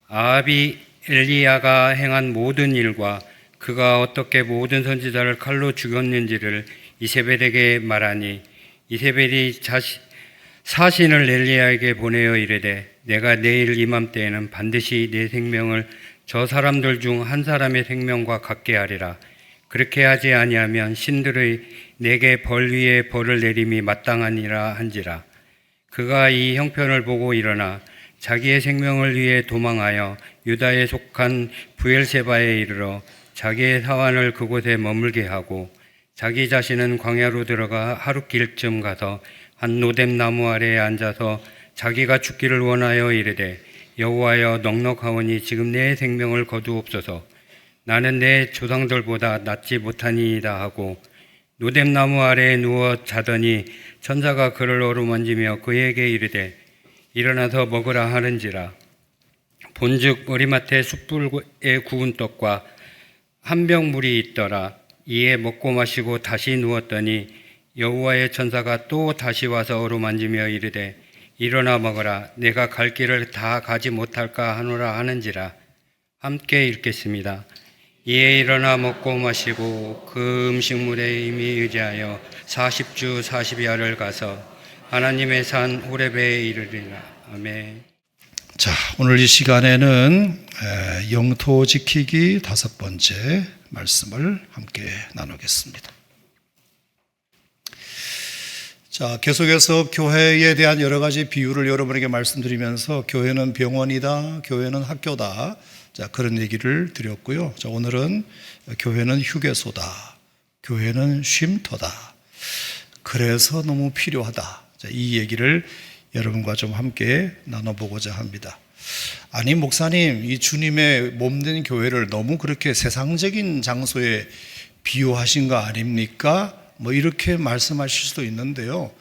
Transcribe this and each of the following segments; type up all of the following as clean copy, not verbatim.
아합이 엘리야가 행한 모든 일과 그가 어떻게 모든 선지자를 칼로 죽였는지를 이세벨에게 말하니 이세벨이 사신을 엘리야에게 보내어 이르되 내가 내일 이맘때에는 반드시 내 생명을 저 사람들 중 한 사람의 생명과 같게 하리라. 그렇게 하지 아니하면 신들의 내게 벌 위에 벌을 내림이 마땅하니라 한지라. 그가 이 형편을 보고 일어나 자기의 생명을 위해 도망하여 유다에 속한 부엘세바에 이르러 자기의 사환을 그곳에 머물게 하고 자기 자신은 광야로 들어가 하룻길쯤 가서 한 노뎀 나무 아래에 앉아서 자기가 죽기를 원하여 이르되 여호와여 넉넉하오니 지금 내 생명을 거두옵소서. 나는 내 조상들보다 낫지 못하니이다 하고 노뎀 나무 아래에 누워 자더니 천사가 그를 어루만지며 그에게 이르되 일어나서 먹으라 하는지라. 본즉 머리맡에 숯불에 구운 떡과 한 병 물이 있더라. 이에 먹고 마시고 다시 누웠더니 여호와의 천사가 또 다시 와서 어루만지며 이르되 일어나 먹으라. 내가 갈 길을 다 가지 못할까 하노라 하는지라. 함께 읽겠습니다. 이에 일어나 먹고 마시고 그 음식물에 이미 의지하여 40주 40야를 가서 하나님의 산 호렙에 이르리라. 아멘. 자, 오늘 이 시간에는 영토 지키기 5번째 말씀을 함께 나누겠습니다. 자, 계속해서 교회에 대한 여러 가지 비유를 여러분에게 말씀드리면서 교회는 병원이다, 교회는 학교다, 자, 그런 얘기를 드렸고요. 자, 오늘은 교회는 휴게소다, 교회는 쉼터다, 그래서 너무 필요하다. 자, 이 얘기를 여러분과 좀 함께 나눠보고자 합니다. 아니, 목사님, 이 주님의 몸된 교회를 너무 그렇게 세상적인 장소에 비유하신 거 아닙니까? 뭐 이렇게 말씀하실 수도 있는데요.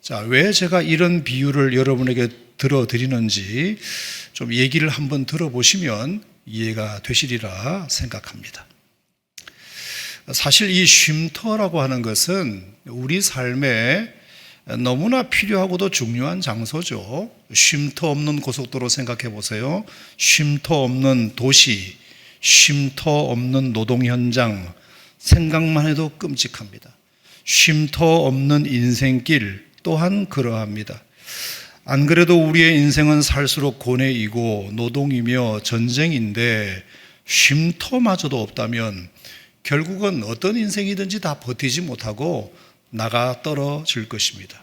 자, 왜 제가 이런 비유를 여러분에게 들어드리는지 좀 얘기를 한번 들어보시면 이해가 되시리라 생각합니다. 사실 이 쉼터라고 하는 것은 우리 삶에 너무나 필요하고도 중요한 장소죠. 쉼터 없는 고속도로 생각해 보세요. 쉼터 없는 도시, 쉼터 없는 노동 현장, 생각만 해도 끔찍합니다. 쉼터 없는 인생길 또한 그러합니다. 안 그래도 우리의 인생은 살수록 고뇌이고 노동이며 전쟁인데 쉼터마저도 없다면 결국은 어떤 인생이든지 다 버티지 못하고 나가 떨어질 것입니다.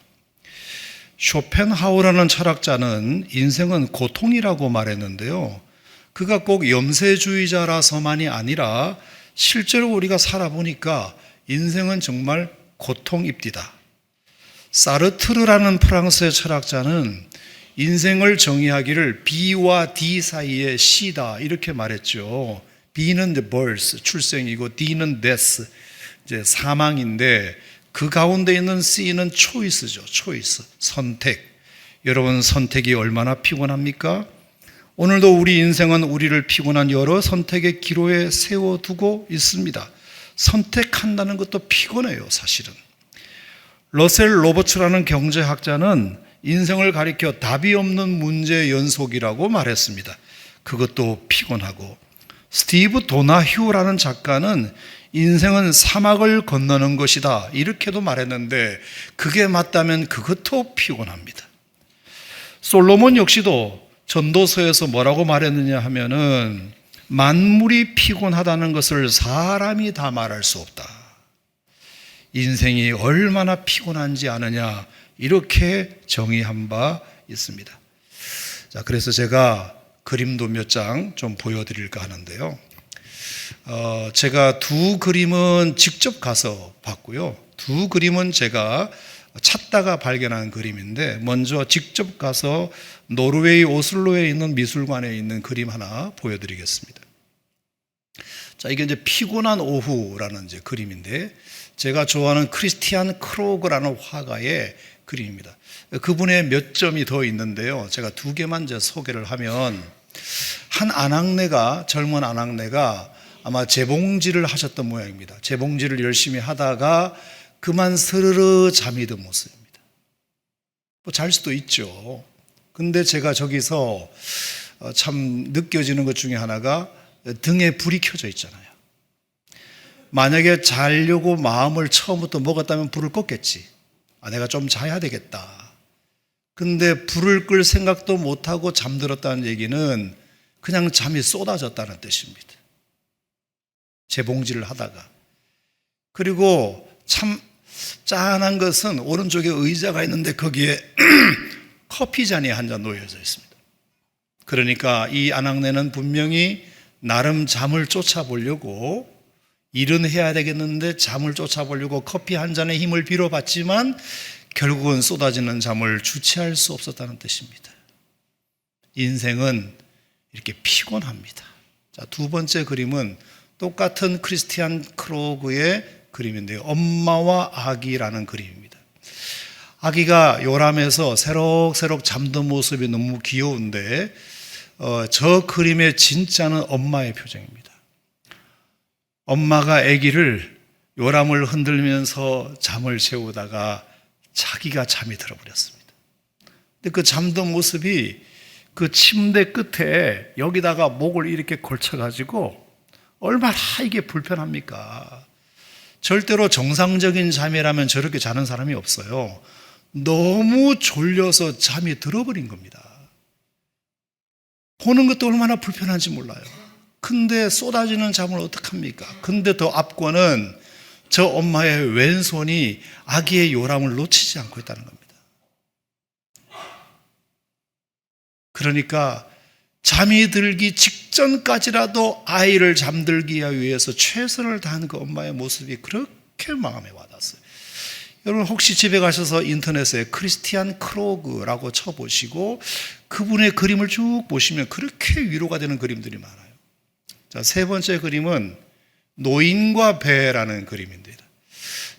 쇼펜하우라는 철학자는 인생은 고통이라고 말했는데요. 그가 꼭 염세주의자라서만이 아니라 실제로 우리가 살아보니까 인생은 정말 고통입디다. 사르트르라는 프랑스의 철학자는 인생을 정의하기를 B와 D 사이의 C다 이렇게 말했죠. B는 the birth, 출생이고 D는 death, 이제 사망인데 그 가운데 있는 C는 choice죠. choice, 선택. 여러분, 선택이 얼마나 피곤합니까? 오늘도 우리 인생은 우리를 피곤한 여러 선택의 기로에 세워두고 있습니다. 선택한다는 것도 피곤해요, 사실은. 러셀 로버츠라는 경제학자는 인생을 가리켜 답이 없는 문제 연속이라고 말했습니다. 그것도 피곤하고, 스티브 도나휴라는 작가는 인생은 사막을 건너는 것이다 이렇게도 말했는데 그게 맞다면 그것도 피곤합니다. 솔로몬 역시도 전도서에서 뭐라고 말했느냐 하면은 만물이 피곤하다는 것을 사람이 다 말할 수 없다. 인생이 얼마나 피곤한지 아느냐 이렇게 정의한 바 있습니다. 자, 그래서 제가 그림도 몇 장 좀 보여드릴까 하는데요. 제가 두 그림은 직접 가서 봤고요. 두 그림은 제가 찾다가 발견한 그림인데 먼저 직접 가서 노르웨이 오슬로에 있는 미술관에 있는 그림 하나 보여드리겠습니다. 자, 이게 이제 피곤한 오후라는 이제 그림인데 제가 좋아하는 크리스티안 크로그라는 화가의 그림입니다. 그분의 몇 점이 더 있는데요. 제가 두 개만 이제 소개를 하면 한 아낙네가 젊은 아낙네가 아마 재봉질을 하셨던 모양입니다. 재봉질을 열심히 하다가 그만 스르르 잠이 든 모습입니다. 뭐 잘 수도 있죠. 근데 제가 저기서 참 느껴지는 것 중에 하나가 등에 불이 켜져 있잖아요. 만약에 자려고 마음을 처음부터 먹었다면 불을 껐겠지. 내가 좀 자야 되겠다. 근데 불을 끌 생각도 못하고 잠들었다는 얘기는 그냥 잠이 쏟아졌다는 뜻입니다. 재봉질을 하다가. 그리고 참 짠한 것은 오른쪽에 의자가 있는데 거기에 커피 잔이 한 잔 놓여져 있습니다. 그러니까 이 아낙네는 분명히 나름 잠을 쫓아보려고 일은 해야 되겠는데 잠을 쫓아보려고 커피 한 잔의 힘을 빌어봤지만 결국은 쏟아지는 잠을 주체할 수 없었다는 뜻입니다. 인생은 이렇게 피곤합니다. 자, 두 번째 그림은 똑같은 크리스티안 크로그의 그림인데요. 엄마와 아기라는 그림입니다. 아기가 요람에서 새록새록 잠든 모습이 너무 귀여운데 저 그림의 진짜는 엄마의 표정입니다. 엄마가 아기를 요람을 흔들면서 잠을 재우다가 자기가 잠이 들어버렸습니다. 근데 그 잠든 모습이 그 침대 끝에 여기다가 목을 이렇게 걸쳐가지고 얼마나 이게 불편합니까? 절대로 정상적인 잠이라면 저렇게 자는 사람이 없어요. 너무 졸려서 잠이 들어버린 겁니다. 보는 것도 얼마나 불편한지 몰라요. 근데 쏟아지는 잠을 어떡합니까? 근데 더 압권은 저 엄마의 왼손이 아기의 요람을 놓치지 않고 있다는 겁니다. 그러니까 잠이 들기 직전까지라도 아이를 잠들기 위해서 최선을 다하는 그 엄마의 모습이 그렇게 마음에 와닿았어요. 여러분 혹시 집에 가셔서 인터넷에 크리스티안 크로그라고 쳐보시고 그분의 그림을 쭉 보시면 그렇게 위로가 되는 그림들이 많아요. 자, 세 번째 그림은 노인과 배라는 그림입니다.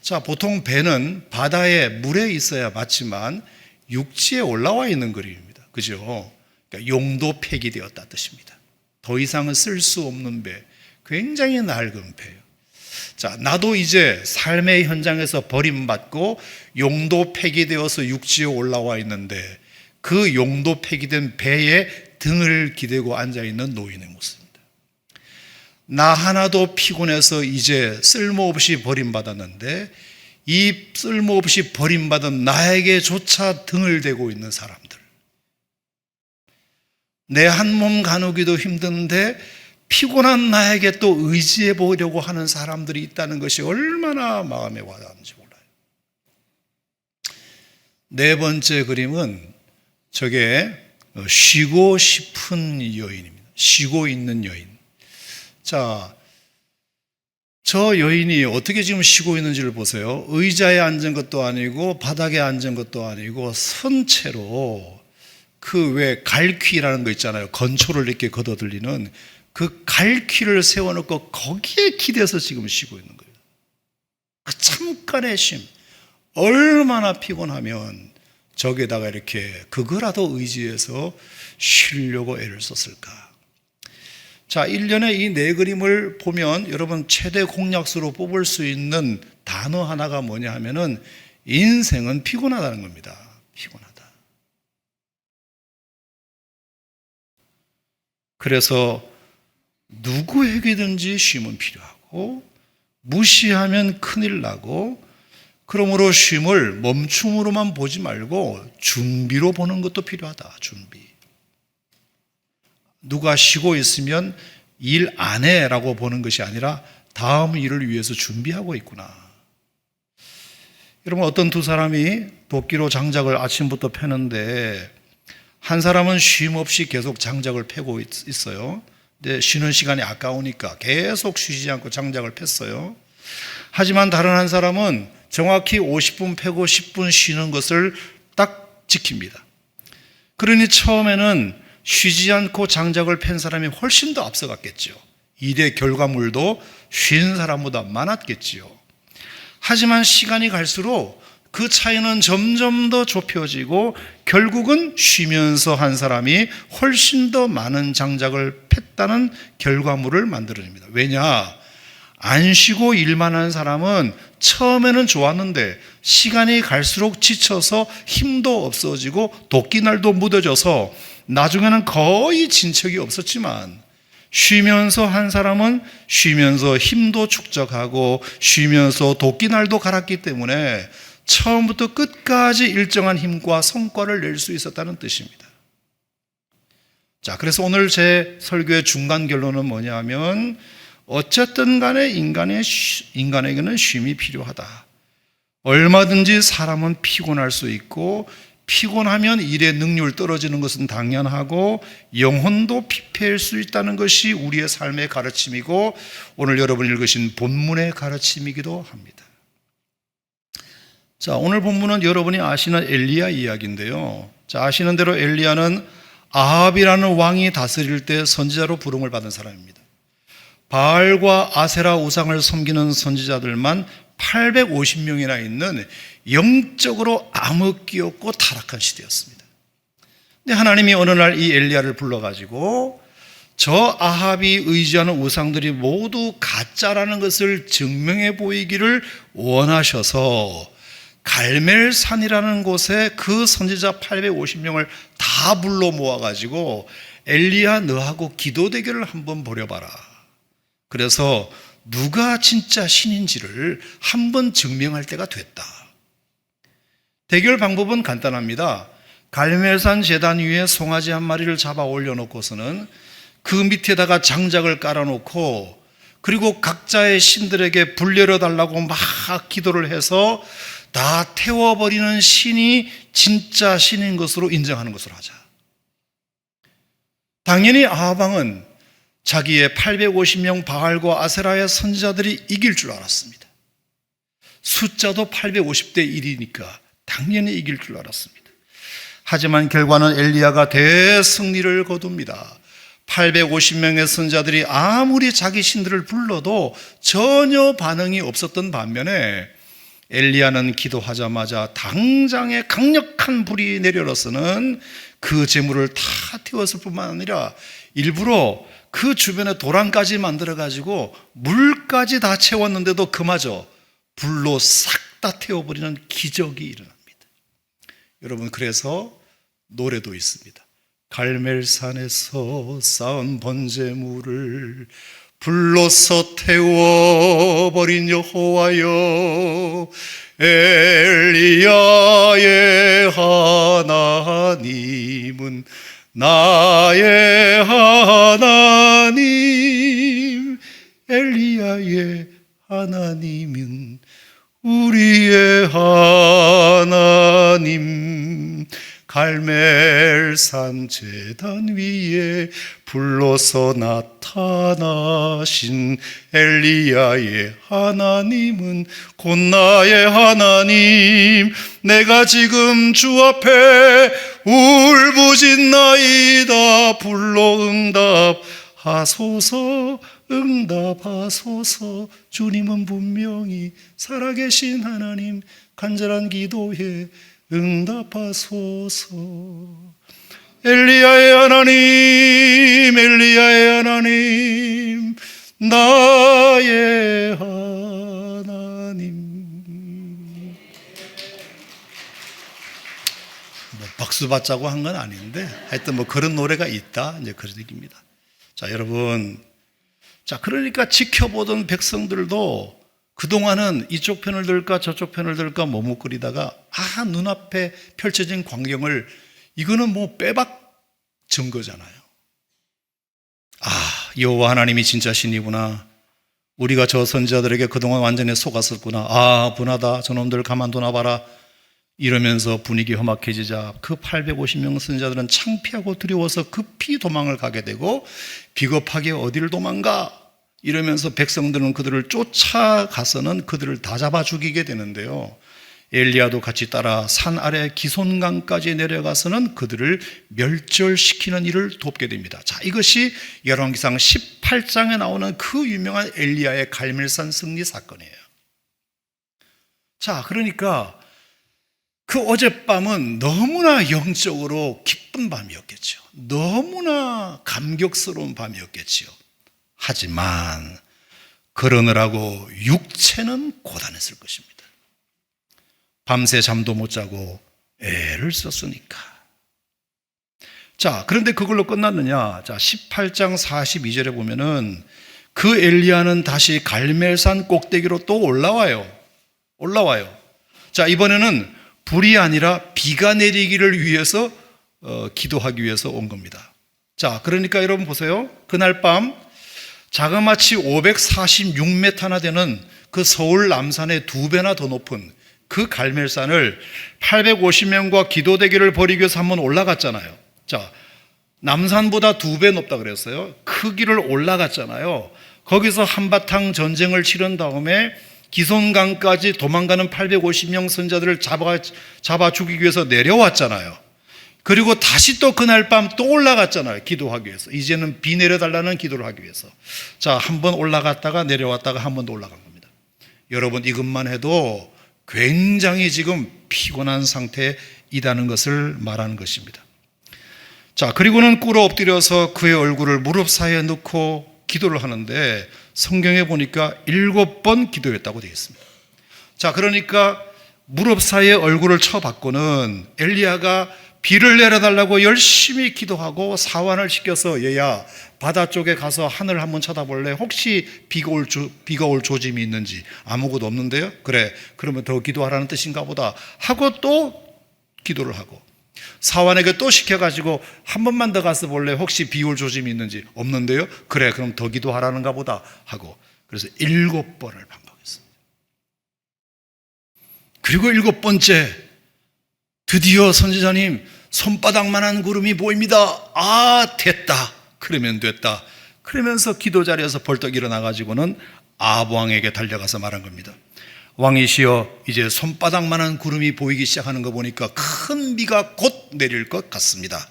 자, 보통 배는 바다에 물에 있어야 맞지만 육지에 올라와 있는 그림입니다. 그죠? 그러니까 용도 폐기되었다 뜻입니다. 더 이상은 쓸 수 없는 배, 굉장히 낡은 배예요. 자, 나도 이제 삶의 현장에서 버림받고 용도 폐기되어서 육지에 올라와 있는데 그 용도 폐기된 배에 등을 기대고 앉아있는 노인의 모습입니다. 나 하나도 피곤해서 이제 쓸모없이 버림받았는데 이 쓸모없이 버림받은 나에게조차 등을 대고 있는 사람들, 내 한 몸 가누기도 힘든데 피곤한 나에게 또 의지해 보려고 하는 사람들이 있다는 것이 얼마나 마음에 와닿는지 몰라요. 네 번째 그림은 저게 쉬고 싶은 여인입니다. 쉬고 있는 여인. 자, 저 여인이 어떻게 지금 쉬고 있는지를 보세요. 의자에 앉은 것도 아니고 바닥에 앉은 것도 아니고 선 채로 그 왜 갈퀴라는 거 있잖아요. 건초를 이렇게 걷어들리는 그 갈퀴를 세워놓고 거기에 기대서 지금 쉬고 있는 거예요. 그 잠깐의 쉼. 얼마나 피곤하면 저기에다가 이렇게 그거라도 의지해서 쉬려고 애를 썼을까. 자, 1년에 이 네 그림을 보면 여러분 최대 공약수로 뽑을 수 있는 단어 하나가 뭐냐 하면은 인생은 피곤하다는 겁니다. 피곤하다. 그래서 누구에게든지 쉼은 필요하고 무시하면 큰일 나고, 그러므로 쉼을 멈춤으로만 보지 말고 준비로 보는 것도 필요하다. 준비. 누가 쉬고 있으면 일 안 해라고 보는 것이 아니라 다음 일을 위해서 준비하고 있구나. 여러분, 어떤 두 사람이 도끼로 장작을 아침부터 패는데 한 사람은 쉼 없이 계속 장작을 패고 있어요. 근데 쉬는 시간이 아까우니까 계속 쉬지 않고 장작을 폈어요. 하지만 다른 한 사람은 정확히 50분 패고 10분 쉬는 것을 딱 지킵니다. 그러니 처음에는 쉬지 않고 장작을 팬 사람이 훨씬 더 앞서갔겠죠. 일의 결과물도 쉰 사람보다 많았겠지요. 하지만 시간이 갈수록 그 차이는 점점 더 좁혀지고 결국은 쉬면서 한 사람이 훨씬 더 많은 장작을 팼다는 결과물을 만들어냅니다. 왜냐? 안 쉬고 일만 한 사람은 처음에는 좋았는데 시간이 갈수록 지쳐서 힘도 없어지고 도끼날도 무뎌져서 나중에는 거의 진척이 없었지만 쉬면서 한 사람은 쉬면서 힘도 축적하고 쉬면서 도끼날도 갈았기 때문에 처음부터 끝까지 일정한 힘과 성과를 낼 수 있었다는 뜻입니다. 자, 그래서 오늘 제 설교의 중간 결론은 뭐냐면 어쨌든 간에 인간에게는 쉼이 필요하다. 얼마든지 사람은 피곤할 수 있고 피곤하면 일의 능률 떨어지는 것은 당연하고 영혼도 피폐할 수 있다는 것이 우리의 삶의 가르침이고 오늘 여러분 읽으신 본문의 가르침이기도 합니다. 자, 오늘 본문은 여러분이 아시는 엘리야 이야기인데요. 자, 아시는 대로 엘리야는 아합이라는 왕이 다스릴 때 선지자로 부름을 받은 사람입니다. 바알과 아세라 우상을 섬기는 선지자들만 850명이나 있는 영적으로 암흑기 없고 타락한 시대였습니다. 근데 하나님이 어느 날 이 엘리야를 불러가지고 저 아합이 의지하는 우상들이 모두 가짜라는 것을 증명해 보이기를 원하셔서 갈멜산이라는 곳에 그 선지자 850명을 다 불러 모아가지고 엘리야 너하고 기도 대결을 한번 벌여봐라. 그래서 누가 진짜 신인지를 한번 증명할 때가 됐다. 대결 방법은 간단합니다. 갈멜산 제단 위에 송아지 한 마리를 잡아 올려놓고서는 그 밑에다가 장작을 깔아놓고 그리고 각자의 신들에게 불 내려달라고 막 기도를 해서 다 태워버리는 신이 진짜 신인 것으로 인정하는 것으로 하자. 당연히 아합 왕은 자기의 850명 바알과 아세라의 선지자들이 이길 줄 알았습니다. 숫자도 850대 1이니까 당연히 이길 줄 알았습니다. 하지만 결과는 엘리야가 대승리를 거둡니다. 850명의 선지자들이 아무리 자기 신들을 불러도 전혀 반응이 없었던 반면에 엘리야는 기도하자마자 당장에 강력한 불이 내려서는 그 재물을 다 태웠을 뿐만 아니라 일부러 그 주변에 도랑까지 만들어가지고 물까지 다 채웠는데도 그마저 불로 싹 다 태워버리는 기적이 일어납니다. 여러분, 그래서 노래도 있습니다. 갈멜산에서 쌓은 번제물을 불로서 태워버린 여호와여, 엘리야의 하나님은 나의 하나님, 엘리야의 하나님은 우리의 하나님. 갈멜산 제단 위에 불러서 나타나신 엘리야의 하나님은 곧 나의 하나님. 내가 지금 주 앞에 울부짖나이다. 불로 응답하소서, 응답하소서. 주님은 분명히 살아계신 하나님, 간절한 기도에 응답하소서. 엘리야의 하나님, 엘리야의 하나님, 나의 하나님. 뭐 박수 받자고 한 건 아닌데 하여튼 뭐 그런 노래가 있다, 이제 그런 얘기입니다. 자, 여러분, 자, 그러니까 지켜보던 백성들도 그동안은 이쪽 편을 들까 저쪽 편을 들까 머뭇거리다가 눈앞에 펼쳐진 광경을, 이거는 뭐 빼박 증거잖아요. 여호와 하나님이 진짜 신이구나. 우리가 저 선지자들에게 그동안 완전히 속았었구나. 분하다. 저놈들 가만둬놔봐라. 이러면서 분위기 험악해지자 그 850명 선지자들은 창피하고 두려워서 급히 도망을 가게 되고, 비겁하게 어디를 도망가? 이러면서 백성들은 그들을 쫓아가서는 그들을 다 잡아 죽이게 되는데요. 엘리야도 같이 따라 산 아래 기손강까지 내려가서는 그들을 멸절시키는 일을 돕게 됩니다. 자, 이것이 열왕기상 18장에 나오는 그 유명한 엘리야의 갈멜산 승리 사건이에요. 자, 그러니까 그 어젯밤은 너무나 영적으로 기쁜 밤이었겠죠. 너무나 감격스러운 밤이었겠지요. 하지만 그러느라고 육체는 고단했을 것입니다. 밤새 잠도 못 자고 애를 썼으니까. 자, 그런데 그걸로 끝났느냐? 자, 18장 42절에 보면은 그 엘리야는 다시 갈멜산 꼭대기로 또 올라와요. 자, 이번에는 불이 아니라 비가 내리기를 위해서 기도하기 위해서 온 겁니다. 자, 그러니까 여러분 보세요. 그날 밤 자그마치 546m나 되는 그 서울 남산의 2배나 더 높은 그 갈멜산을 850명과 기도 대결을 벌이기 위해서 한번 올라갔잖아요. 자, 남산보다 2배 높다 그랬어요. 크기를 올라갔잖아요. 거기서 한바탕 전쟁을 치른 다음에 기손강까지 도망가는 850명 선자들을 잡아 죽이기 위해서 내려왔잖아요. 그리고 다시 또 그날 밤 또 올라갔잖아요. 기도하기 위해서. 이제는 비 내려달라는 기도를 하기 위해서. 자, 한 번 올라갔다가 내려왔다가 한 번 더 올라간 겁니다. 여러분, 이것만 해도 굉장히 지금 피곤한 상태에 있다는 것을 말하는 것입니다. 자, 그리고는 꿇어 엎드려서 그의 얼굴을 무릎 사이에 넣고 기도를 하는데 성경에 보니까 7번 기도했다고 되어 있습니다. 자, 그러니까 무릎 사이에 얼굴을 쳐박고는 엘리야가 비를 내려달라고 열심히 기도하고 사환을 시켜서 얘야 바다 쪽에 가서 하늘 한번 쳐다볼래? 혹시 비가 올 조짐이 있는지. 아무것도 없는데요? 그래, 그러면 더 기도하라는 뜻인가 보다 하고 또 기도를 하고 사환에게 또 시켜가지고 한 번만 더 가서 볼래? 혹시 비 올 조짐이 있는지. 없는데요? 그래, 그럼 더 기도하라는가 보다 하고, 그래서 7번을 반복했습니다. 그리고 7번째 드디어 선지자님, 손바닥만한 구름이 보입니다. 아, 됐다. 그러면 됐다. 그러면서 기도 자리에서 벌떡 일어나가지고는 아합 왕에게 달려가서 말한 겁니다. 왕이시여, 이제 손바닥만한 구름이 보이기 시작하는 거 보니까 큰 비가 곧 내릴 것 같습니다.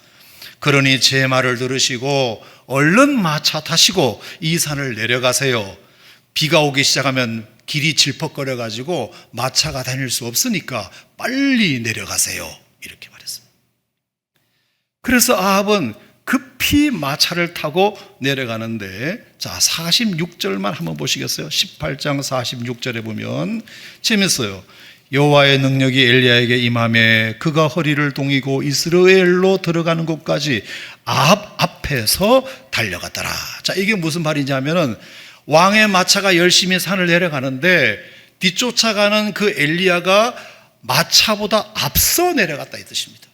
그러니 제 말을 들으시고 얼른 마차 타시고 이 산을 내려가세요. 비가 오기 시작하면 길이 질퍽거려가지고 마차가 다닐 수 없으니까 빨리 내려가세요. 이렇게 말했습니다. 그래서 아합은 급히 마차를 타고 내려가는데, 자, 46절만 한번 보시겠어요? 18장 46절에 보면 재밌어요. 여호와의 능력이 엘리야에게 임하매 그가 허리를 동이고 이스라엘로 들어가는 곳까지 아합 앞에서 달려갔더라. 자, 이게 무슨 말이냐 하면은 왕의 마차가 열심히 산을 내려가는데 뒤쫓아가는 그 엘리야가 마차보다 앞서 내려갔다 이 뜻입니다.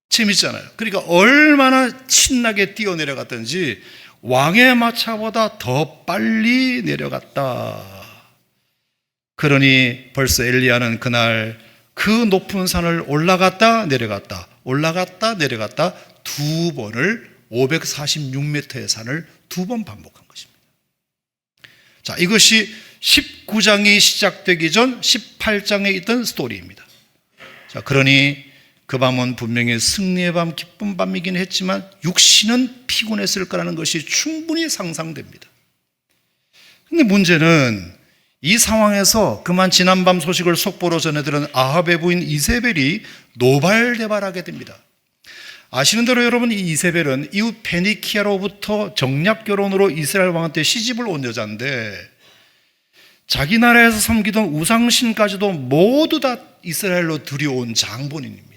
재밌잖아요. 그러니까 얼마나 신나게 뛰어 내려갔던지 왕의 마차보다 더 빨리 내려갔다. 그러니 벌써 엘리야는 그날 그 높은 산을 올라갔다 내려갔다 2번을 546m의 산을 2번 반복한 것입니다. 자, 이것이 19장이 시작되기 전 18장에 있던 스토리입니다. 자, 그러니 그 밤은 분명히 승리의 밤, 기쁜 밤이긴 했지만 육신은 피곤했을 거라는 것이 충분히 상상됩니다. 근데 문제는 이 상황에서 그만 지난밤 소식을 속보로 전해들은 아합의 부인 이세벨이 노발대발하게 됩니다. 아시는 대로 여러분, 이 이세벨은 이웃 페니키아로부터 정략 결혼으로 이스라엘 왕한테 시집을 온 여자인데 자기 나라에서 섬기던 우상신까지도 모두 다 이스라엘로 들여온 장본인입니다.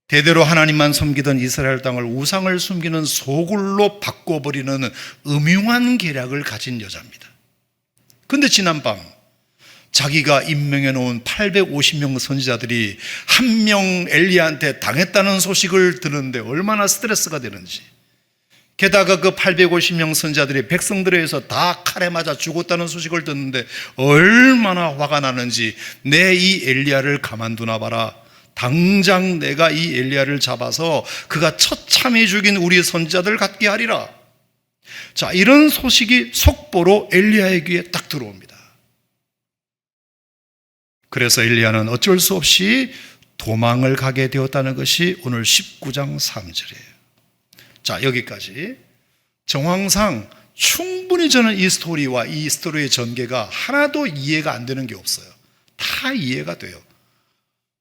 대대로 하나님만 섬기던 이스라엘 땅을 우상을 숨기는 소굴로 바꿔버리는 음흉한 계략을 가진 여자입니다. 그런데 지난밤 자기가 임명해 놓은 850명 선지자들이 한 명 엘리야한테 당했다는 소식을 듣는데 얼마나 스트레스가 되는지, 게다가 그 850명 선지자들이 백성들에 의해서 다 칼에 맞아 죽었다는 소식을 듣는데 얼마나 화가 나는지, 내 이 엘리야를 가만두나 봐라. 당장 내가 이 엘리야를 잡아서 그가 처참히 죽인 우리 선지자들 같게 하리라. 자, 이런 소식이 속보로 엘리야의 귀에 딱 들어옵니다. 그래서 엘리야는 어쩔 수 없이 도망을 가게 되었다는 것이 오늘 19장 3절이에요. 자, 여기까지 정황상 충분히 저는 이 스토리와 이 스토리의 전개가 하나도 이해가 안 되는 게 없어요. 다 이해가 돼요.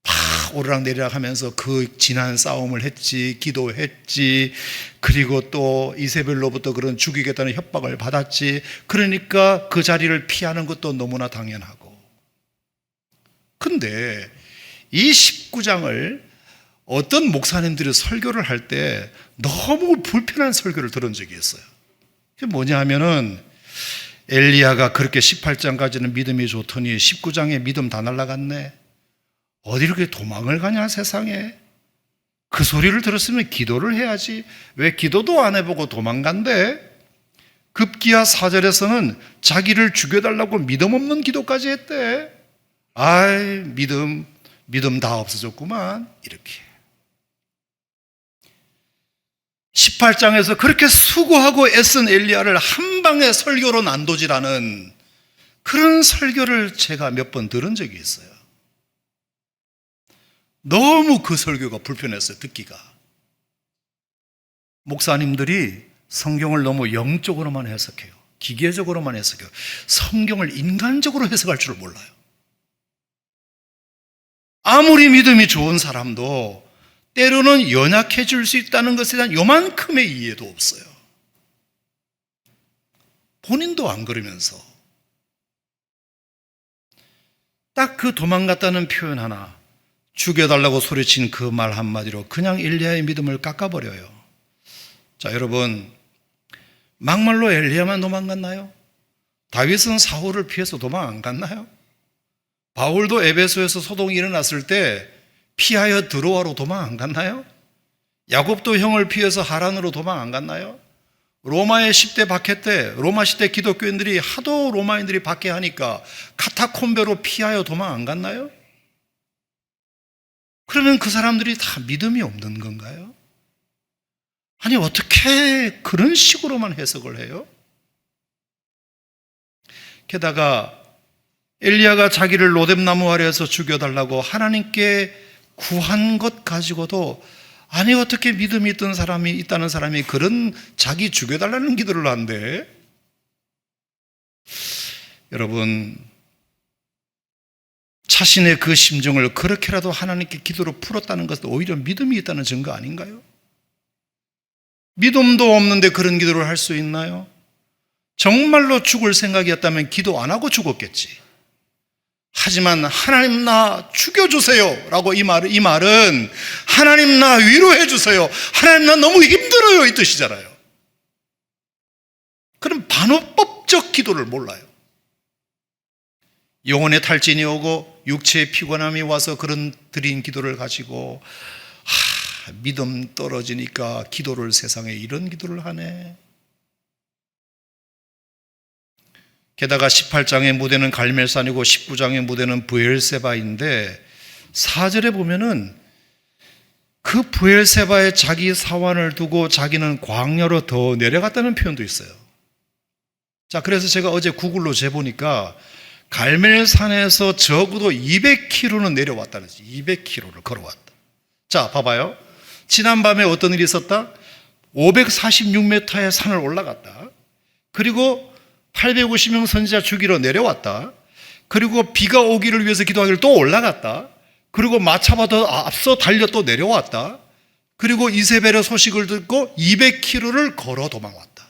막 오르락내리락 하면서 그 지난 싸움을 했지, 기도했지, 그리고 또 이세벨로부터 그런 죽이겠다는 협박을 받았지. 그러니까 그 자리를 피하는 것도 너무나 당연하고. 근데 이 19장을 어떤 목사님들이 설교를 할 때 너무 불편한 설교를 들은 적이 있어요. 그게 뭐냐 하면은 엘리야가 그렇게 18장까지는 믿음이 좋더니 19장에 믿음 다 날아갔네. 어디로 그렇게 도망을 가냐 세상에. 그 소리를 들었으면 기도를 해야지. 왜 기도도 안 해보고 도망간대? 급기야 4절에서는 자기를 죽여달라고 믿음 없는 기도까지 했대. 아이, 믿음 다 없어졌구만. 이렇게. 18장에서 그렇게 수고하고 애쓴 엘리야를 한 방에 설교로 난도질하는 그런 설교를 제가 몇 번 들은 적이 있어요. 너무 그 설교가 불편했어요, 듣기가. 목사님들이 성경을 너무 영적으로만 해석해요. 기계적으로만 해석해요. 성경을 인간적으로 해석할 줄 몰라요. 아무리 믿음이 좋은 사람도 때로는 연약해질 수 있다는 것에 대한 요만큼의 이해도 없어요. 본인도 안 그러면서. 딱 그 도망갔다는 표현 하나, 죽여달라고 소리친 그 말 한마디로 그냥 엘리야의 믿음을 깎아버려요. 자, 여러분, 막말로 엘리야만 도망갔나요? 다윗은 사울을 피해서 도망 안 갔나요? 바울도 에베소에서 소동이 일어났을 때 피하여 드로아로 도망 안 갔나요? 야곱도 형을 피해서 하란으로 도망 안 갔나요? 로마의 10대 박해 때 로마 시대 기독교인들이 하도 로마인들이 박해하니까 카타콤베로 피하여 도망 안 갔나요? 그러면 그 사람들이 다 믿음이 없는 건가요? 아니, 어떻게 그런 식으로만 해석을 해요? 게다가 엘리야가 자기를 로뎀나무 아래에서 죽여달라고 하나님께 구한 것 가지고도, 아니 어떻게 믿음이 있다는 사람이 그런 자기 죽여달라는 기도를 한대? 여러분, 자신의 그 심정을 그렇게라도 하나님께 기도로 풀었다는 것은 오히려 믿음이 있다는 증거 아닌가요? 믿음도 없는데 그런 기도를 할 수 있나요? 정말로 죽을 생각이었다면 기도 안 하고 죽었겠지. 하지만 하나님 나 죽여주세요 라고 이 말은 하나님 나 위로해주세요, 하나님 나 너무 힘들어요 이 뜻이잖아요. 그럼 반어법적 기도를 몰라요. 영혼의 탈진이 오고 육체의 피곤함이 와서 그런 드린 기도를 가지고 믿음 떨어지니까 기도를 세상에 이런 기도를 하네. 게다가 18장의 무대는 갈멜산이고 19장의 무대는 브엘세바인데 4절에 보면은 그 브엘세바에 자기 사환을 두고 자기는 광야로 더 내려갔다는 표현도 있어요. 자, 그래서 제가 어제 구글로 재보니까 갈멜산에서 적어도 200km는 내려왔다는 거지. 200km를 걸어왔다. 자, 봐봐요. 지난밤에 어떤 일이 있었다? 546m의 산을 올라갔다. 그리고 850명 선지자 죽이러 내려왔다. 그리고 비가 오기를 위해서 기도하기를 또 올라갔다. 그리고 마차보다 더 앞서 달려 또 내려왔다. 그리고 이세벨의 소식을 듣고 200km를 걸어 도망왔다.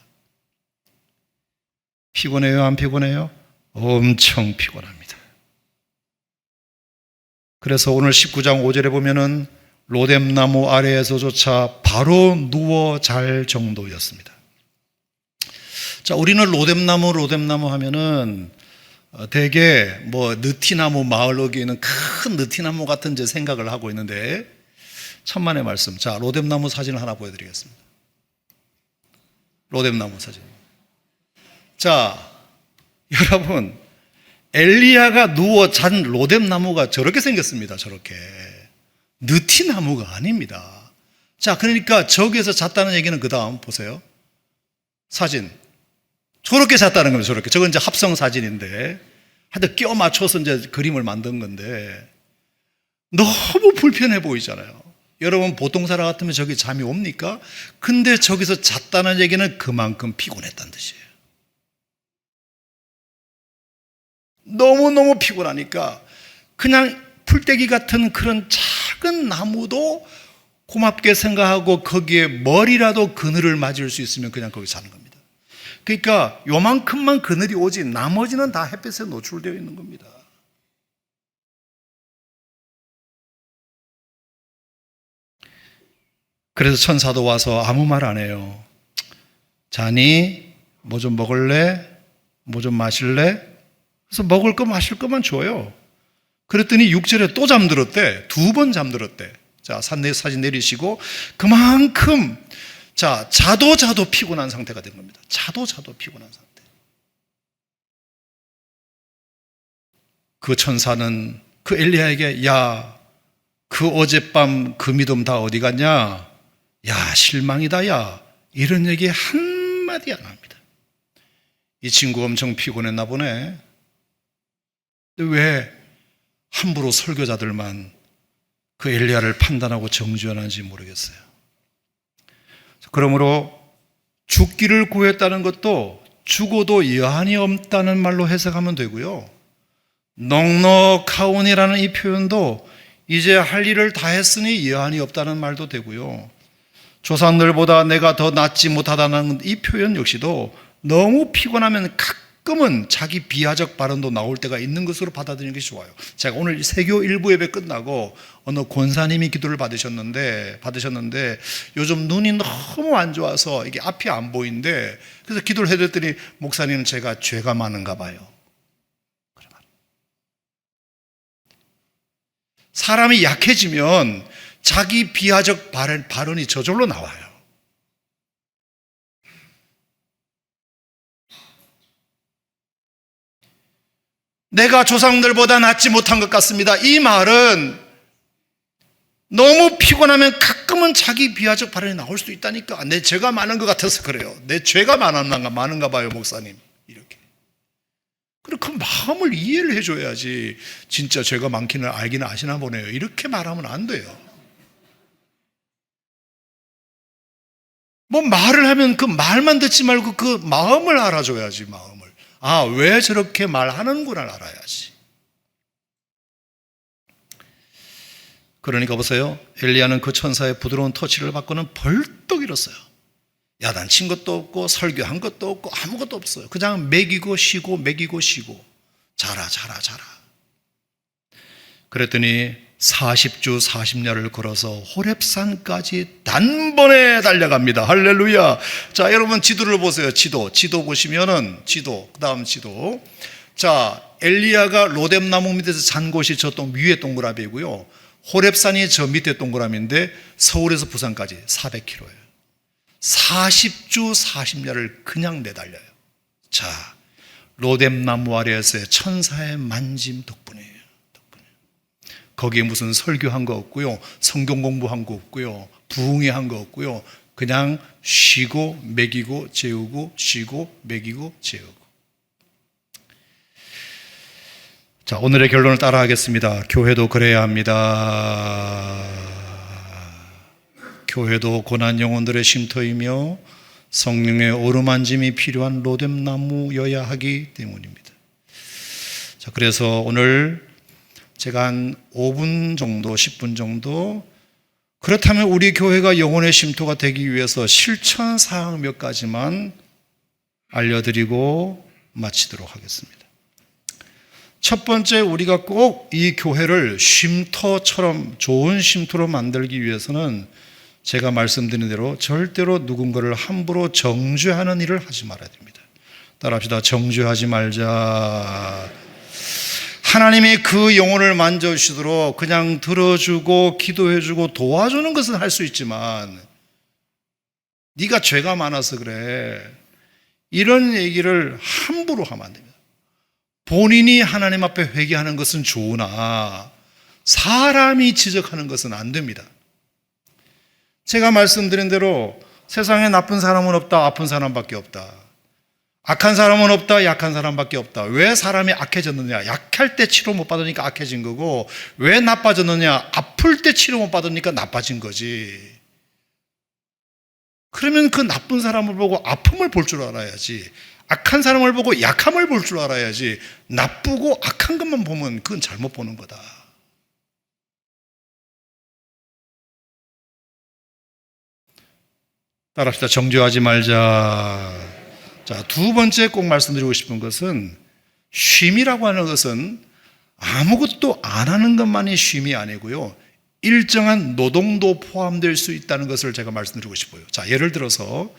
피곤해요, 안 피곤해요? 엄청 피곤합니다. 그래서 오늘 19장 5절에 보면은 로뎀나무 아래에서조차 바로 누워 잘 정도였습니다. 자, 우리는 로뎀나무 하면은 대개 느티나무 마을 어귀에는 큰 느티나무 같은 제 생각을 하고 있는데, 천만의 말씀. 자, 로뎀나무 사진을 하나 보여드리겠습니다. 로뎀나무 사진. 자, 여러분, 엘리야가 누워 잔 로뎀나무가 저렇게 생겼습니다. 저렇게. 느티나무가 아닙니다. 자, 그러니까 저기에서 잤다는 얘기는 그 다음 보세요. 사진. 저렇게 잤다는 겁니다. 저렇게. 저건 이제 합성 사진인데 하여튼 끼워 맞춰서 이제 그림을 만든 건데 너무 불편해 보이잖아요. 여러분, 보통 사람 같으면 저기 잠이 옵니까? 근데 저기서 잤다는 얘기는 그만큼 피곤했다는 뜻이에요. 너무너무 피곤하니까 그냥 풀떼기 같은 그런 작은 나무도 고맙게 생각하고 거기에 머리라도 그늘을 맞을 수 있으면 그냥 거기 사는 겁니다. 그러니까 요만큼만 그늘이 오지 나머지는 다 햇빛에 노출되어 있는 겁니다. 그래서 천사도 와서 아무 말 안 해요. 자니? 뭐 좀 먹을래? 뭐 좀 마실래? 그래서 먹을 거 마실 것만 줘요. 그랬더니 6절에 또 잠들었대. 2번 잠들었대. 자, 사진 내리시고 그만큼 자도 피곤한 상태가 된 겁니다. 자도 피곤한 상태. 그 천사는 그 엘리야에게 야, 그 어젯밤 그 믿음 다 어디 갔냐? 야, 실망이다 야. 이런 얘기 한마디 안 합니다. 이 친구 엄청 피곤했나 보네. 근데 왜 함부로 설교자들만 그 엘리야를 판단하고 정죄하는지 모르겠어요. 그러므로 죽기를 구했다는 것도 죽어도 여한이 없다는 말로 해석하면 되고요. 넉넉하오니라는 이 표현도 이제 할 일을 다 했으니 여한이 없다는 말도 되고요. 조상들보다 내가 더 낫지 못하다는 이 표현 역시도 너무 피곤하면 가끔은 자기 비하적 발언도 나올 때가 있는 것으로 받아들이는 것이 좋아요. 제가 오늘 세교 일부 예배 끝나고 어느 권사님이 기도를 받으셨는데 요즘 눈이 너무 안 좋아서 이게 앞이 안 보이는데 그래서 기도를 해드렸더니 목사님은 제가 죄가 많은가 봐요. 사람이 약해지면 자기 비하적 발언이 저절로 나와요. 내가 조상들보다 낫지 못한 것 같습니다. 이 말은 너무 피곤하면 가끔은 자기 비하적 발언이 나올 수도 있다니까. 내 죄가 많은 것 같아서 그래요. 내 죄가 많은가 봐요, 목사님. 이렇게. 그리고 그 마음을 이해를 해줘야지. 진짜 죄가 많기는 알기는 아시나 보네요. 이렇게 말하면 안 돼요. 뭐 말을 하면 그 말만 듣지 말고 그 마음을 알아줘야지, 마음을. 아, 왜 저렇게 말하는구나 알아야지. 그러니까 보세요. 엘리야는 그 천사의 부드러운 터치를 받고는 벌떡 일었어요. 야단친 것도 없고 설교한 것도 없고 아무것도 없어요. 그냥 먹이고 쉬고 먹이고 쉬고 자라. 그랬더니 40주 40야를 걸어서 호렙산까지 단번에 달려갑니다. 할렐루야. 자, 여러분 지도를 보세요. 지도 보시면은 그다음 지도. 자, 엘리야가 로뎀나무 밑에서 잔 곳이 저 위에 동그라미고요. 호렙산이 저 밑에 동그라미인데 서울에서 부산까지 400km예요. 40주 40야를 그냥 내달려요. 자, 로뎀나무 아래에서의 천사의 만짐 덕분이에요. 거기에 무슨 설교한 거 없고요. 성경 공부한 거 없고요. 부흥회한 거 없고요. 그냥 쉬고 먹이고 재우고 쉬고 먹이고 재우고. 자, 오늘의 결론을 따라하겠습니다. 교회도 그래야 합니다. 교회도 고난 영혼들의 쉼터이며 성령의 어루만짐이 필요한 로뎀나무여야 하기 때문입니다. 자, 그래서 오늘 제가 한 5분 정도, 10분 정도, 그렇다면 우리 교회가 영혼의 쉼터가 되기 위해서 실천 사항 몇 가지만 알려드리고 마치도록 하겠습니다. 첫 번째, 우리가 꼭 이 교회를 쉼터처럼 좋은 쉼터로 만들기 위해서는 제가 말씀드린 대로 절대로 누군가를 함부로 정죄하는 일을 하지 말아야 됩니다. 따라합시다. 정죄하지 말자. 하나님이 그 영혼을 만져주시도록 그냥 들어주고 기도해주고 도와주는 것은 할 수 있지만 네가 죄가 많아서 그래, 이런 얘기를 함부로 하면 안 됩니다. 본인이 하나님 앞에 회개하는 것은 좋으나 사람이 지적하는 것은 안 됩니다. 제가 말씀드린 대로 세상에 나쁜 사람은 없다, 아픈 사람밖에 없다. 악한 사람은 없다, 약한 사람밖에 없다. 왜 사람이 악해졌느냐? 약할 때 치료 못 받으니까 악해진 거고, 왜 나빠졌느냐? 아플 때 치료 못 받으니까 나빠진 거지. 그러면 그 나쁜 사람을 보고 아픔을 볼 줄 알아야지. 악한 사람을 보고 약함을 볼 줄 알아야지. 나쁘고 악한 것만 보면 그건 잘못 보는 거다. 따라합시다. 정죄하지 말자. 자, 두 번째 꼭 말씀드리고 싶은 것은 쉼이라고 하는 것은 아무것도 안 하는 것만이 쉼이 아니고요. 일정한 노동도 포함될 수 있다는 것을 제가 말씀드리고 싶어요. 자, 예를 들어서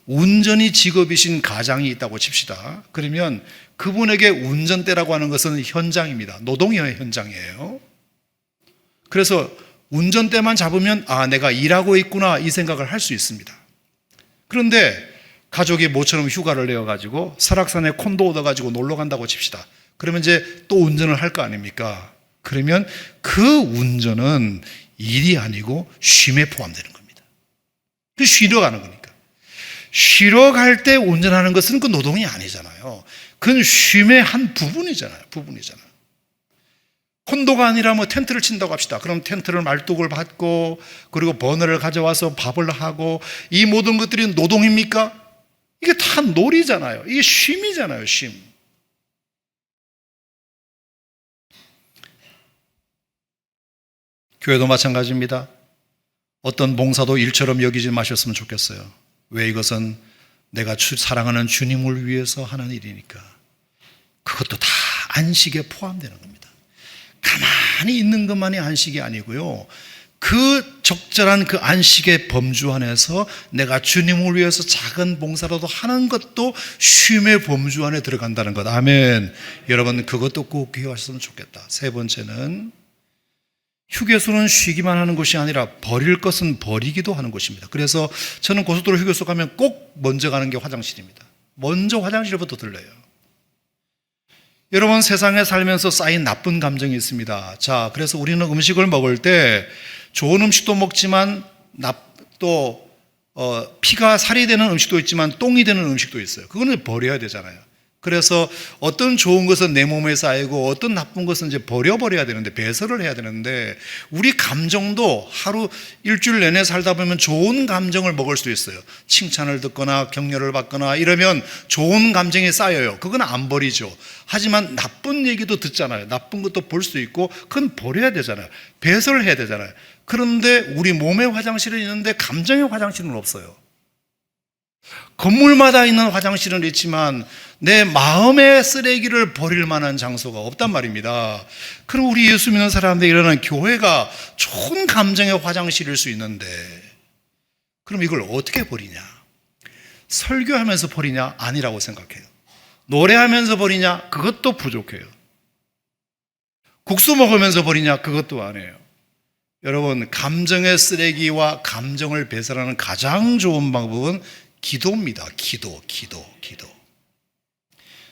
운전이 직업이신 가장이 있다고 칩시다. 그러면 그분에게 운전대라고 하는 것은 현장입니다. 노동의 현장이에요. 그래서 운전대만 잡으면 내가 일하고 있구나 이 생각을 할 수 있습니다. 그런데 가족이 모처럼 휴가를 내어가지고 설악산에 콘도 얻어가지고 놀러 간다고 칩시다. 그러면 이제 또 운전을 할 거 아닙니까? 그러면 그 운전은 일이 아니고 쉼에 포함되는 겁니다. 그 쉬러 가는 거니까. 쉬러 갈 때 운전하는 것은 그 노동이 아니잖아요. 그건 쉼의 한 부분이잖아요. 콘도가 아니라 텐트를 친다고 합시다. 그럼 텐트를 말뚝을 받고 그리고 버너를 가져와서 밥을 하고 이 모든 것들이 노동입니까? 이게 다 놀이잖아요. 이게 쉼이잖아요. 쉼. 교회도 마찬가지입니다. 어떤 봉사도 일처럼 여기지 마셨으면 좋겠어요. 왜? 이것은 내가 사랑하는 주님을 위해서 하는 일이니까. 그것도 다 안식에 포함되는 겁니다. 가만히 있는 것만이 안식이 아니고요. 그 적절한 그 안식의 범주 안에서 내가 주님을 위해서 작은 봉사라도 하는 것도 쉼의 범주 안에 들어간다는 것. 아멘. 여러분 그것도 꼭 기억하셨으면 좋겠다. 세 번째는 휴게소는 쉬기만 하는 것이 아니라 버릴 것은 버리기도 하는 것입니다. 그래서 저는 고속도로 휴게소 가면 꼭 먼저 가는 게 화장실입니다. 먼저 화장실부터 들러요. 여러분 세상에 살면서 쌓인 나쁜 감정이 있습니다. 자, 그래서 우리는 음식을 먹을 때 좋은 음식도 먹지만 또 피가 살이 되는 음식도 있지만 똥이 되는 음식도 있어요. 그거는 버려야 되잖아요. 그래서 어떤 좋은 것은 내 몸에 쌓이고 어떤 나쁜 것은 이제 버려야 되는데 배설을 해야 되는데 우리 감정도 하루 일주일 내내 살다 보면 좋은 감정을 먹을 수 있어요. 칭찬을 듣거나 격려를 받거나 이러면 좋은 감정이 쌓여요. 그건 안 버리죠. 하지만 나쁜 얘기도 듣잖아요. 나쁜 것도 볼 수 있고 그건 버려야 되잖아요. 배설을 해야 되잖아요. 그런데 우리 몸의 화장실은 있는데 감정의 화장실은 없어요. 건물마다 있는 화장실은 있지만 내 마음의 쓰레기를 버릴 만한 장소가 없단 말입니다. 그럼 우리 예수 믿는 사람들이라는 교회가 좋은 감정의 화장실일 수 있는데 그럼 이걸 어떻게 버리냐? 설교하면서 버리냐? 아니라고 생각해요. 노래하면서 버리냐? 그것도 부족해요. 국수 먹으면서 버리냐? 그것도 아니에요. 여러분 감정의 쓰레기와 감정을 배설하는 가장 좋은 방법은 기도입니다. 기도.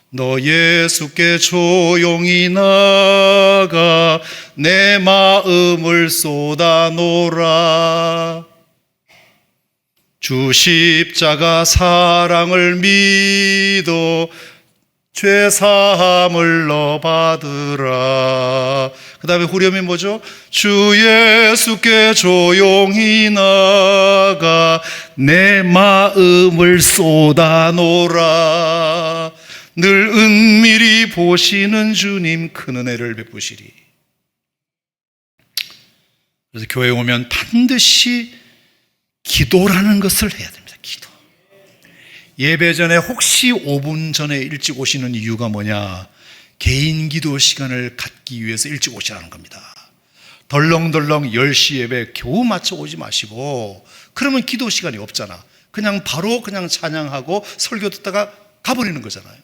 너 예수께 조용히 나가 내 마음을 쏟아놓으라. 주 십자가 사랑을 믿어 죄사함을 너 받으라. 그 다음에 후렴이 뭐죠? 주 예수께 조용히 나가 내 마음을 쏟아놓으라. 늘 은밀히 보시는 주님 큰 은혜를 베푸시리. 그래서 교회에 오면 반드시 기도라는 것을 해야 됩니다. 기도. 예배 전에 혹시 5분 전에 일찍 오시는 이유가 뭐냐? 개인 기도 시간을 갖기 위해서 일찍 오시라는 겁니다. 덜렁덜렁 10시 예배 겨우 맞춰 오지 마시고 그러면 기도 시간이 없잖아. 그냥 바로 찬양하고 설교 듣다가 가버리는 거잖아요.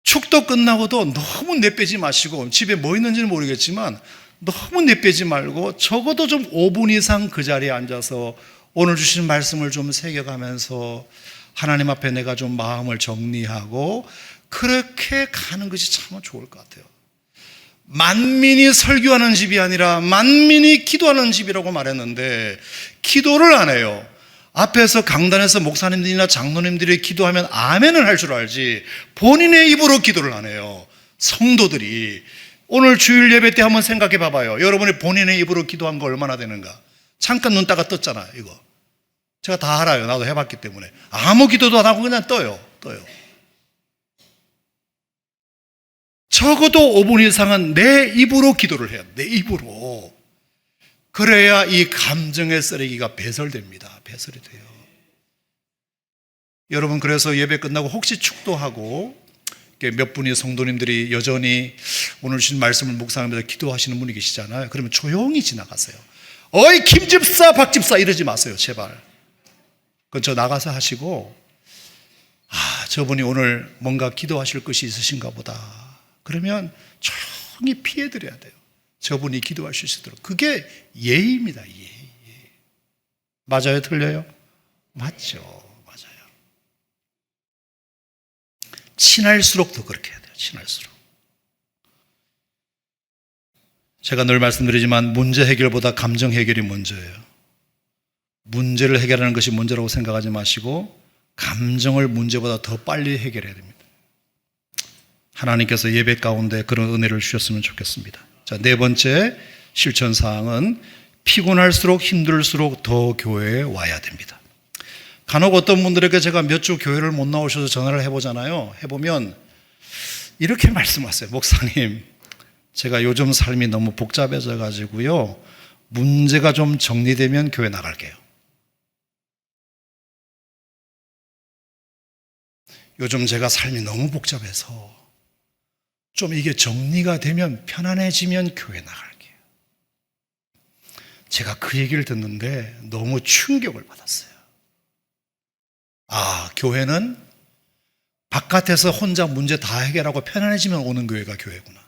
축도 끝나고도 너무 내빼지 마시고 집에 뭐 있는지는 모르겠지만 너무 내빼지 말고 적어도 좀 5분 이상 그 자리에 앉아서 오늘 주신 말씀을 좀 새겨가면서 하나님 앞에 내가 좀 마음을 정리하고 그렇게 가는 것이 참 좋을 것 같아요. 만민이 설교하는 집이 아니라 만민이 기도하는 집이라고 말했는데 기도를 안 해요. 앞에서 강단에서 목사님들이나 장로님들이 기도하면 아멘을 할 줄 알지 본인의 입으로 기도를 안 해요. 성도들이 오늘 주일 예배 때 한번 생각해 봐봐요. 여러분이 본인의 입으로 기도한 거 얼마나 되는가? 잠깐 눈 따가 떴잖아요. 이거 제가 다 알아요. 나도 해봤기 때문에 아무 기도도 안 하고 그냥 떠요. 적어도 5분 이상은 내 입으로 기도를 해야 돼. 내 입으로. 그래야 이 감정의 쓰레기가 배설됩니다. 배설이 돼요. 여러분 그래서 예배 끝나고 혹시 축도하고 몇 분의 성도님들이 여전히 오늘 주신 말씀을 묵상하면서 기도하시는 분이 계시잖아요. 그러면 조용히 지나가세요. 어이 김 집사 박 집사 이러지 마세요, 제발. 그건 저 나가서 하시고, 저분이 오늘 뭔가 기도하실 것이 있으신가 보다. 그러면 조용히 피해드려야 돼요. 저분이 기도하실 수 있도록. 그게 예의입니다. 예의. 맞아요, 틀려요? 맞죠. 맞아요. 친할수록 더 그렇게 해야 돼요. 친할수록. 제가 늘 말씀드리지만 문제 해결보다 감정 해결이 먼저예요. 문제를 해결하는 것이 문제라고 생각하지 마시고 감정을 문제보다 더 빨리 해결해야 됩니다. 하나님께서 예배 가운데 그런 은혜를 주셨으면 좋겠습니다. 자, 네 번째 실천사항은 피곤할수록 힘들수록 더 교회에 와야 됩니다. 간혹 어떤 분들에게 제가 몇 주 교회를 못 나오셔서 전화를 해보잖아요. 해보면 이렇게 말씀하세요. 목사님, 제가 요즘 삶이 너무 복잡해져 가지고요, 문제가 좀 정리되면 교회 나갈게요. 요즘 제가 삶이 너무 복잡해서 좀 이게 정리가 되면, 편안해지면 교회 나갈게요. 제가 그 얘기를 듣는데 너무 충격을 받았어요. 교회는 바깥에서 혼자 문제 다 해결하고 편안해지면 오는 교회가 교회구나.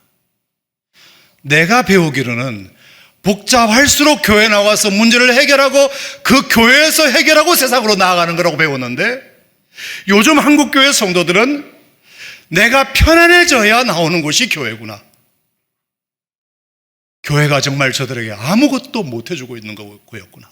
내가 배우기로는 복잡할수록 교회 나와서 문제를 해결하고 그 교회에서 해결하고 세상으로 나아가는 거라고 배웠는데, 요즘 한국교회 성도들은 내가 편안해져야 나오는 곳이 교회구나. 교회가 정말 저들에게 아무것도 못 해주고 있는 거였구나.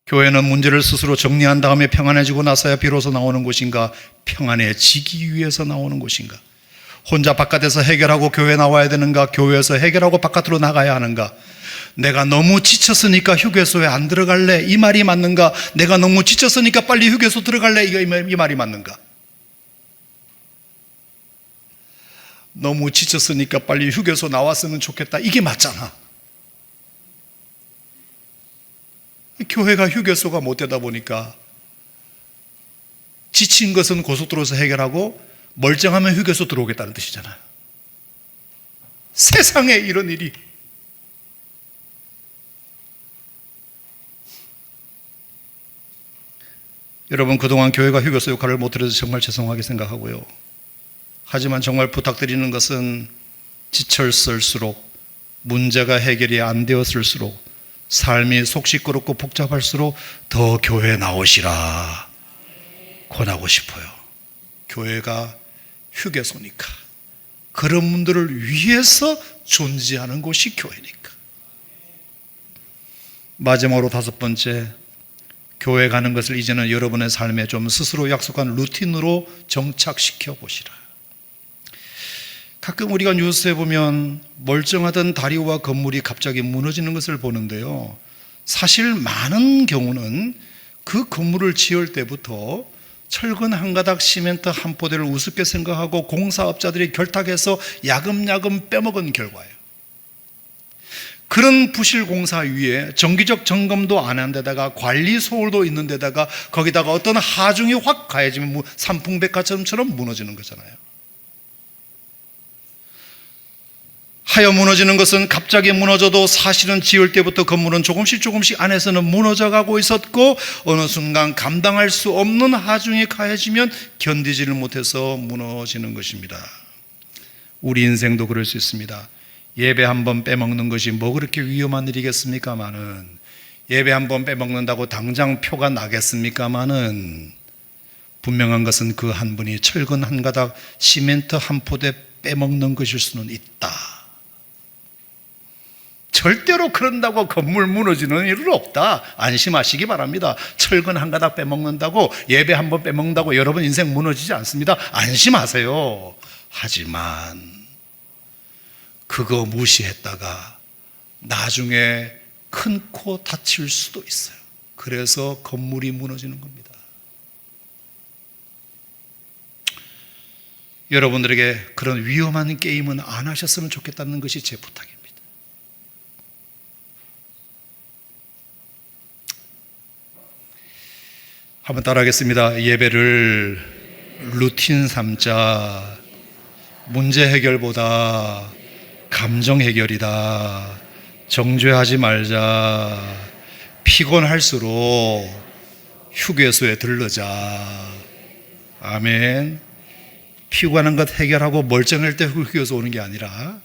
교회는 문제를 스스로 정리한 다음에 평안해지고 나서야 비로소 나오는 곳인가, 평안해지기 위해서 나오는 곳인가, 혼자 바깥에서 해결하고 교회에 나와야 되는가, 교회에서 해결하고 바깥으로 나가야 하는가, 내가 너무 지쳤으니까 휴게소에 안 들어갈래, 이 말이 맞는가, 내가 너무 지쳤으니까 빨리 휴게소 들어갈래, 이 말이 맞는가. 너무 지쳤으니까 빨리 휴게소 나왔으면 좋겠다, 이게 맞잖아. 교회가 휴게소가 못 되다 보니까 지친 것은 고속도로에서 해결하고 멀쩡하면 휴게소 들어오겠다는 뜻이잖아요. 세상에 이런 일이. 여러분, 그동안 교회가 휴게소 역할을 못해서 정말 죄송하게 생각하고요. 하지만 정말 부탁드리는 것은 지쳤을수록, 문제가 해결이 안 되었을수록, 삶이 속 시끄럽고 복잡할수록 더 교회에 나오시라 권하고 싶어요. 교회가 휴게소니까, 그런 분들을 위해서 존재하는 곳이 교회니까. 마지막으로 다섯 번째, 교회 가는 것을 이제는 여러분의 삶에 좀 스스로 약속한 루틴으로 정착시켜 보시라. 가끔 우리가 뉴스에 보면 멀쩡하던 다리와 건물이 갑자기 무너지는 것을 보는데요, 사실 많은 경우는 그 건물을 지을 때부터 철근 한 가닥, 시멘트 한 포대를 우습게 생각하고 공사업자들이 결탁해서 야금야금 빼먹은 결과예요. 그런 부실 공사 위에 정기적 점검도 안 한 데다가 관리 소홀도 있는 데다가 거기다가 어떤 하중이 확 가해지면 삼풍백화점처럼 무너지는 거잖아요. 하여 무너지는 것은 갑자기 무너져도 사실은 지을 때부터 건물은 조금씩 안에서는 무너져가고 있었고, 어느 순간 감당할 수 없는 하중이 가해지면 견디지를 못해서 무너지는 것입니다. 우리 인생도 그럴 수 있습니다. 예배 한번 빼먹는 것이 뭐 그렇게 위험한 일이겠습니까마는, 예배 한번 빼먹는다고 당장 표가 나겠습니까마는, 분명한 것은 그 한 분이 철근 한 가닥, 시멘트 한 포대 빼먹는 것일 수는 있다. 절대로 그런다고 건물 무너지는 일은 없다. 안심하시기 바랍니다. 철근 한 가닥 빼먹는다고, 예배 한 번 빼먹는다고 여러분 인생 무너지지 않습니다. 안심하세요. 하지만 그거 무시했다가 나중에 큰 코 다칠 수도 있어요. 그래서 건물이 무너지는 겁니다. 여러분들에게 그런 위험한 게임은 안 하셨으면 좋겠다는 것이 제 부탁입니다. 한번 따라하겠습니다. 예배를 루틴 삼자. 문제 해결보다 감정 해결이다. 정죄하지 말자. 피곤할수록 휴게소에 들르자. 아멘. 피곤한 것 해결하고 멀쩡할 때 휴게소 오는 게 아니라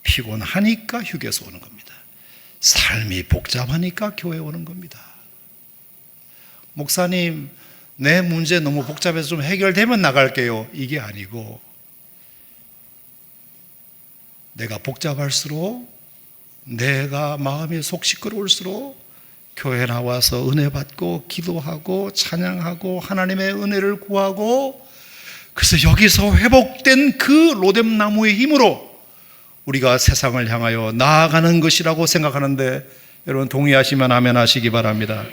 피곤하니까 휴게소 오는 겁니다. 삶이 복잡하니까 교회 오는 겁니다. 목사님, 내 문제 너무 복잡해서 좀 해결되면 나갈게요. 이게 아니고, 내가 복잡할수록, 내가 마음이 속 시끄러울수록 교회 나와서 은혜 받고 기도하고 찬양하고 하나님의 은혜를 구하고, 그래서 여기서 회복된 그 로뎀나무의 힘으로 우리가 세상을 향하여 나아가는 것이라고 생각하는데, 여러분 동의하시면 아멘 하시기 바랍니다.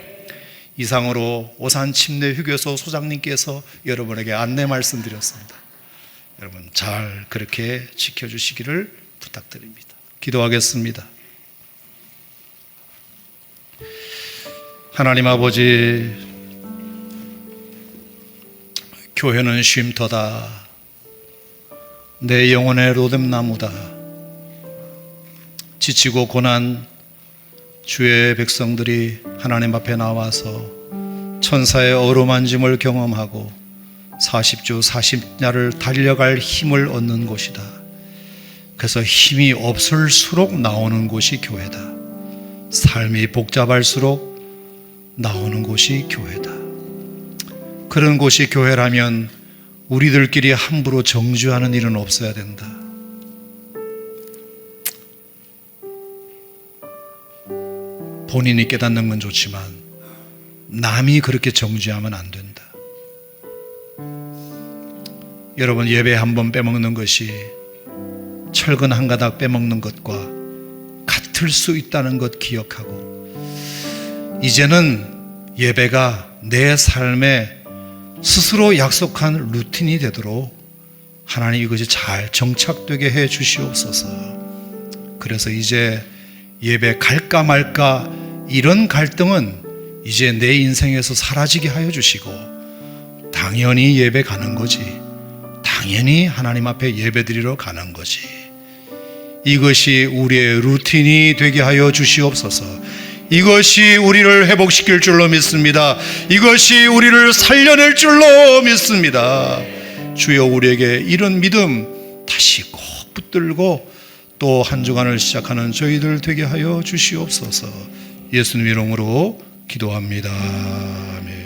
이상으로 오산 침례 휴게소 소장님께서 여러분에게 안내 말씀드렸습니다. 여러분 잘 그렇게 지켜주시기를 부탁드립니다. 기도하겠습니다. 하나님 아버지, 교회는 쉼터다. 내 영혼의 로뎀나무다. 지치고 고난 주의 백성들이 하나님 앞에 나와서 천사의 어루만짐을 경험하고 40주 40야를 달려갈 힘을 얻는 곳이다. 그래서 힘이 없을수록 나오는 곳이 교회다. 삶이 복잡할수록 나오는 곳이 교회다. 그런 곳이 교회라면 우리들끼리 함부로 정죄하는 일은 없어야 된다. 본인이 깨닫는 건 좋지만 남이 그렇게 정죄하면 안 된다. 여러분, 예배 한 번 빼먹는 것이 철근 한 가닥 빼먹는 것과 같을 수 있다는 것 기억하고, 이제는 예배가 내 삶에 스스로 약속한 루틴이 되도록 하나님 이것이 잘 정착되게 해 주시옵소서. 그래서 이제 예배 갈까 말까 이런 갈등은 이제 내 인생에서 사라지게 하여 주시고, 당연히 예배 가는 거지, 당연히 하나님 앞에 예배 드리러 가는 거지, 이것이 우리의 루틴이 되게 하여 주시옵소서. 이것이 우리를 회복시킬 줄로 믿습니다. 이것이 우리를 살려낼 줄로 믿습니다. 주여, 우리에게 이런 믿음 다시 꼭 붙들고 또 한 주간을 시작하는 저희들 되게 하여 주시옵소서. 예수님 이름으로 기도합니다. 아멘.